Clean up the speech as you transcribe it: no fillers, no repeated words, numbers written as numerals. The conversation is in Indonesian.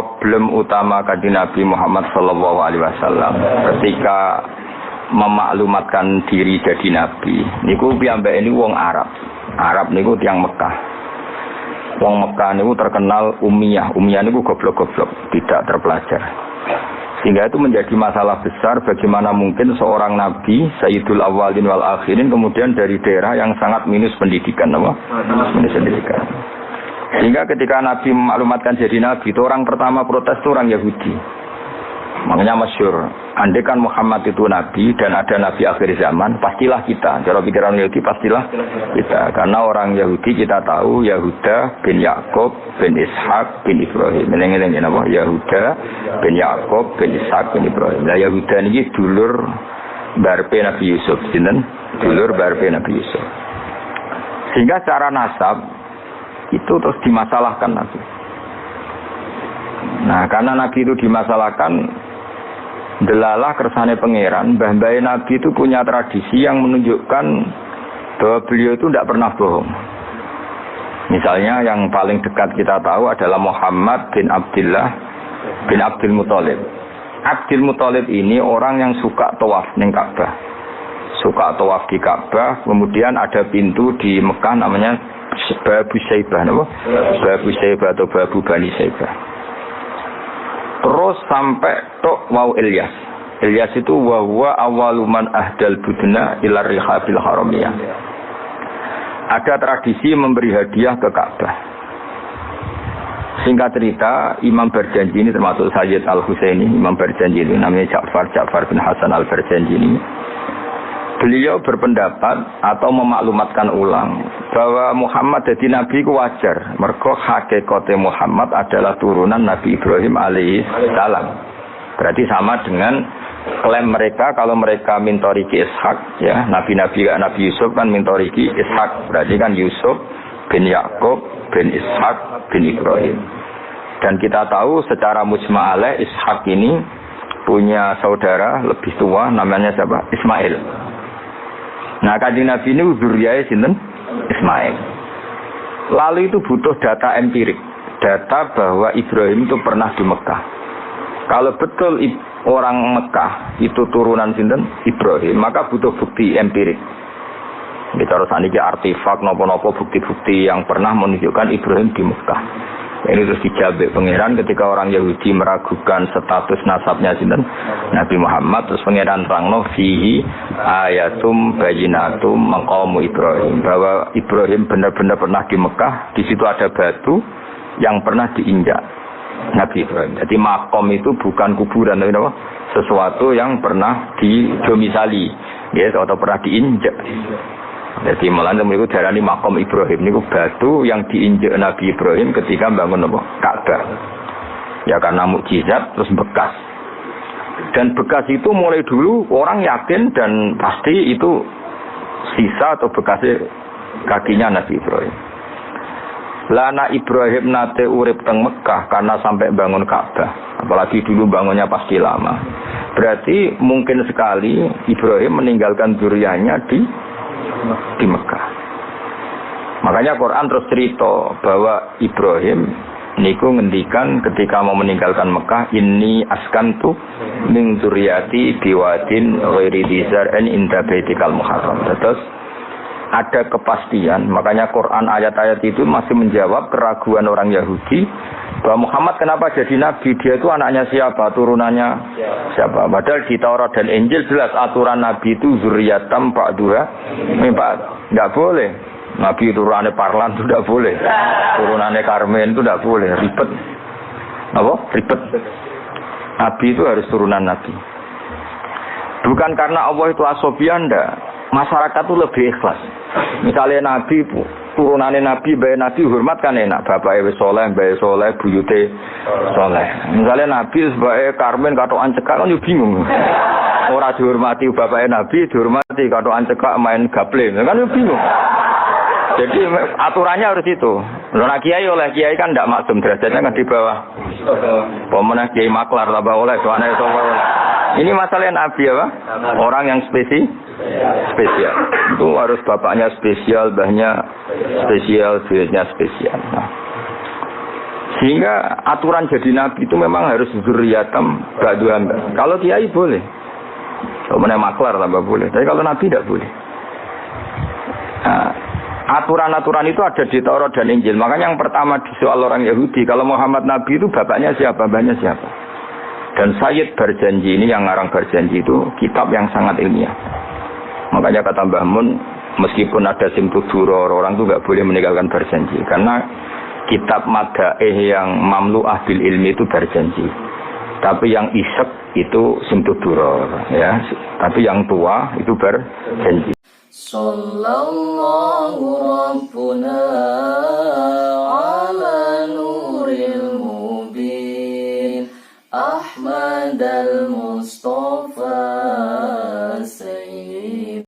problem utama kanjeng Nabi Muhammad sallallahu alaihi wasallam ketika memaklumatkan diri jadi nabi niku piyambake ini wong Arab. Arab niku tiyang Mekah. Wong Mekah niku terkenal ummiyah. Ummiyah niku goblok-goblok, tidak terpelajar. Sehingga itu menjadi masalah besar bagaimana mungkin seorang nabi Sayyidul Awwalin wal Akhirin kemudian dari daerah yang sangat minus pendidikan, apa? Minus pendidikan. Sehingga ketika Nabi memaklumatkan jadi nabi, itu orang pertama protes itu orang Yahudi. Makanya masyhur, andai kan Muhammad itu nabi dan ada nabi akhir zaman, pastilah kita. Cara pikiran Yahudi pastilah kita. Karena orang Yahudi kita tahu Yahuda bin Yakub bin Ishak bin Ibrahim. Meneng-meneng napa? Yahuda bin Yakub bin Ishak bin Ibrahim. Lah Yahuda niki dulur barpe Nabi Yusuf, sinten? Dulur barpe Nabi Yusuf. Sehingga secara nasab itu terus dimasalahkan Nabi. Nah, karena Nabi itu dimasalahkan, delalah kersane pangeran, mbah-mbah Nabi itu punya tradisi yang menunjukkan bahwa beliau itu tidak pernah bohong. Misalnya yang paling dekat kita tahu adalah Muhammad bin Abdullah bin Abdul Muthalib. Abdul Muthalib ini orang yang suka tawaf ning Ka'bah. Suka tawaf di Ka'bah, kemudian ada pintu di Mekah namanya Babu Saibah, apa? Babu Saibah atau Babu Bani Saibah. Terus sampai tok wau Ilyas. Ilyas itu wa awaluman ahdal budna ila rihabil haramiyah. Ada tradisi memberi hadiah ke Ka'bah. Singkat cerita, Imam Berjanji ini termasuk Sayyid Al-Husaini, Imam Berjanji ini namanya Ja'far bin Hasan Al-Berjanji ini. Beliau berpendapat atau memaklumatkan ulang bahwa Muhammad jadi nabi ku wajar. Mergo hakikate Muhammad adalah turunan Nabi Ibrahim alaihi salam. Berarti sama dengan klaim mereka kalau mereka mintoriki Ishak, ya, nabi-nabi kayak Nabi Yusuf kan mintoriki Ishak. Berarti kan Yusuf bin Yakub bin Ishak bin Ibrahim. Dan kita tahu secara mujma' alaih Ishak ini punya saudara lebih tua namanya siapa? Ismail. Nah, kanjeng Nabi ini zuriyahnya sinten? Ismail. Lalu itu butuh data empirik, data bahwa Ibrahim itu pernah di Mekah. Kalau betul orang Mekah itu turunan sinten? Ibrahim, maka butuh bukti empirik. Bicara saniki artefak nopo-nopo bukti-bukti yang pernah menunjukkan Ibrahim di Mekah. Ini terus dijawab pangeran ketika orang Yahudi meragukan status nasabnya sinten Nabi Muhammad, terus pangeran terangno fihi ayatum bayyinatum maqamu Ibrahim, bahwa Ibrahim benar-benar pernah di Mekah. Di situ ada batu yang pernah diinjak Nabi Ibrahim. Jadi makom itu bukan kuburan, tapi apa? Sesuatu yang pernah didomisali, ya, atau pernah diinjak. Jadi malah itu darani makom Ibrahim niku batu yang diinjak Nabi Ibrahim ketika bangun apa? Ka'bah. Ya karena mukjizat terus bekas. Dan bekas itu mulai dulu orang yakin dan pasti itu sisa atau bekasnya kakinya Nabi Ibrahim. Lana Ibrahim nate urip teng Mekah karena sampai bangun Ka'bah. Apalagi dulu bangunnya pasti lama. Berarti mungkin sekali Ibrahim meninggalkan zuriyahnya di Mekah. Makanya Quran terus cerita bahwa Ibrahim niku ngendikan ketika mau meninggalkan Mekah, inni askantu min dzurriyyati biwadin ghairi dzar'in inda baitikal muharram. Terus ada kepastian, makanya Quran ayat-ayat itu masih menjawab keraguan orang Yahudi bahwa Muhammad kenapa jadi nabi, dia itu anaknya siapa, turunannya siapa. Padahal di Taurat dan Injil jelas aturan nabi itu zuriyatam ba'duha min ba'd. Enggak boleh nabi turunannya Parlan itu tidak boleh, turunannya Karmen itu tidak boleh, ribet. Apa? Ribet. Nabi itu harus turunan nabi. Bukan karena Allah itu asobiah, enggak. Masyarakat itu lebih ikhlas. Misalnya nabi turunannya nabi, bayi nabi hormat kan enak, bapaknya soleh, bayi soleh, buyute soleh. Misalnya nabi sebagai Karmen katokan cekak kan juga bingung. Orang dihormati bapaknya nabi, dihormati katokan cekak main gaple, kan juga bingung. Jadi aturannya harus itu. Nah kiai oleh kiai kan tidak maksum, derajatnya kan di bawah. Pemenang kiai maklar tambah oleh, soalnya itu oleh. Ini masalah nabi apa? Orang yang spesial. Itu harus bapaknya spesial, mbahnya spesial, buyutnya spesial. Nah. Sehingga aturan jadi nabi itu memang harus zuriyatam ba'duham. Kalau kiai boleh. Kalau maklar tambah boleh. Tapi kalau nabi tidak boleh. Nah, aturan-aturan itu ada di Taurat dan Injil. Makanya yang pertama di soal orang Yahudi, kalau Muhammad Nabi itu bapaknya siapa, mbahnya siapa. Dan Sayyid Barjanji ini yang ngarang Barjanji itu kitab yang sangat ilmiah. Makanya kata Mbah Mun, meskipun ada simtud duror, orang itu nggak boleh meninggalkan Barjanji. Karena kitab madaih yang mamlu'ah bil ilmi itu Barjanji. Tapi yang isek itu simtud duror, ya. Tapi yang tua itu Barjanji. Sallallahu Rabbuna